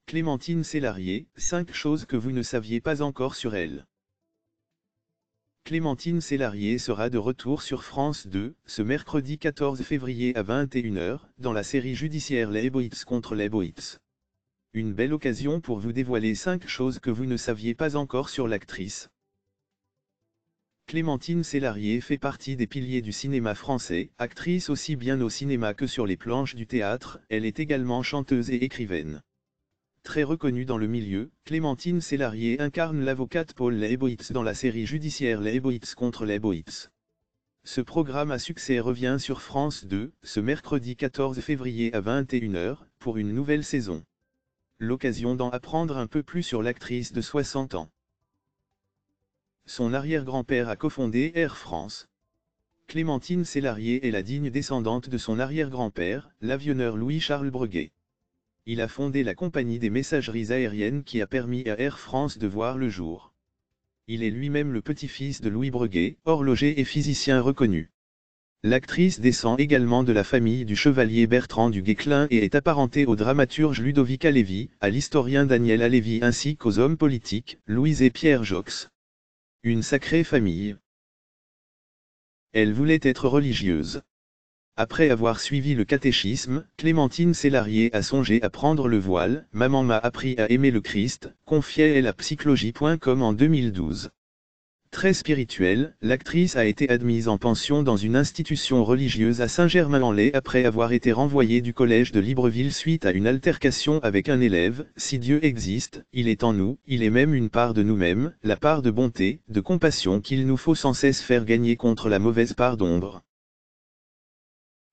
Clémentine Célarié, 5 choses que vous ne saviez pas encore sur elle. Clémentine Célarié sera de retour sur France 2, ce mercredi 14 février à 21h, dans la série judiciaire Les Boits contre les Boits. Une belle occasion pour vous dévoiler 5 choses que vous ne saviez pas encore sur l'actrice. Clémentine Célarié fait partie des piliers du cinéma français, actrice aussi bien au cinéma que sur les planches du théâtre, elle est également chanteuse et écrivaine. Très reconnue dans le milieu, Clémentine Célarié incarne l'avocate Paul Leibowitz dans la série judiciaire Leibowitz contre Leibowitz. Ce programme à succès revient sur France 2, ce mercredi 14 février à 21h, pour une nouvelle saison. L'occasion d'en apprendre un peu plus sur l'actrice de 60 ans. Son arrière-grand-père a cofondé Air France. Clémentine Célarié est la digne descendante de son arrière-grand-père, l'avionneur Louis-Charles Breguet. Il a fondé la compagnie des messageries aériennes qui a permis à Air France de voir le jour. Il est lui-même le petit-fils de Louis Breguet, horloger et physicien reconnu. L'actrice descend également de la famille du chevalier Bertrand du Guesclin et est apparentée au dramaturge Ludovic Halévy, à l'historien Daniel Halévy ainsi qu'aux hommes politiques, Louise et Pierre Joxe. Une sacrée famille. Elle voulait être religieuse. Après avoir suivi le catéchisme, Clémentine Célarié a songé à prendre le voile. Maman m'a appris à aimer le Christ, confiait-elle à psychologie.com en 2012. Très spirituelle, l'actrice a été admise en pension dans une institution religieuse à Saint-Germain-en-Laye après avoir été renvoyée du collège de Libreville suite à une altercation avec un élève. Si Dieu existe, il est en nous, il est même une part de nous-mêmes, la part de bonté, de compassion qu'il nous faut sans cesse faire gagner contre la mauvaise part d'ombre.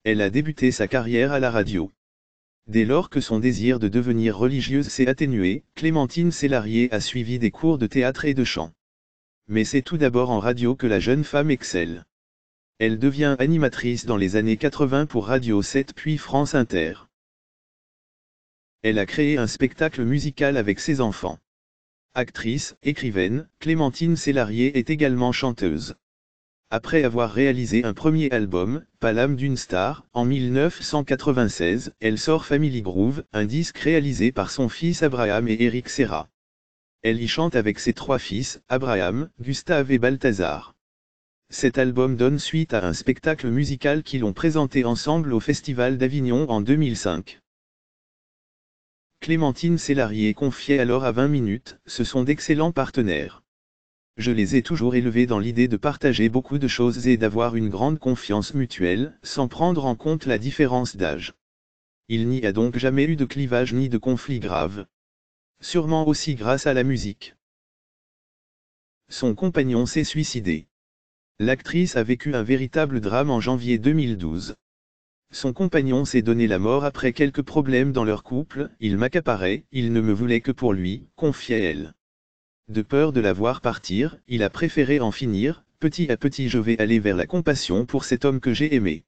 Elle a débuté sa carrière à la radio. Dès lors que son désir de devenir religieuse s'est atténué, Clémentine Célarié a suivi des cours de théâtre et de chant. Mais c'est tout d'abord en radio que la jeune femme excelle. Elle devient animatrice dans les années 80 pour Radio 7 puis France Inter. Elle a créé un spectacle musical avec ses enfants. Actrice, écrivaine, Clémentine Célarié est également chanteuse. Après avoir réalisé un premier album, Pas l'âme d'une star, en 1996, elle sort Family Groove, un disque réalisé par son fils Abraham et Eric Serra. Elle y chante avec ses 3 fils, Abraham, Gustave et Balthazar. Cet album donne suite à un spectacle musical qu'ils ont présenté ensemble au Festival d'Avignon en 2005. Clémentine Célarié confiait alors à 20 minutes, ce sont d'excellents partenaires. Je les ai toujours élevés dans l'idée de partager beaucoup de choses et d'avoir une grande confiance mutuelle, sans prendre en compte la différence d'âge. Il n'y a donc jamais eu de clivage ni de conflit grave. Sûrement aussi grâce à la musique. Son compagnon s'est suicidé. L'actrice a vécu un véritable drame en janvier 2012. Son compagnon s'est donné la mort après quelques problèmes dans leur couple, il m'accaparait, il ne me voulait que pour lui, confiait-elle. De peur de la voir partir, il a préféré en finir, petit à petit je vais aller vers la compassion pour cet homme que j'ai aimé.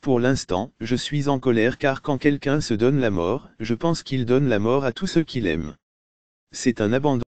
Pour l'instant, je suis en colère car quand quelqu'un se donne la mort, je pense qu'il donne la mort à tous ceux qu'il aime. C'est un abandon.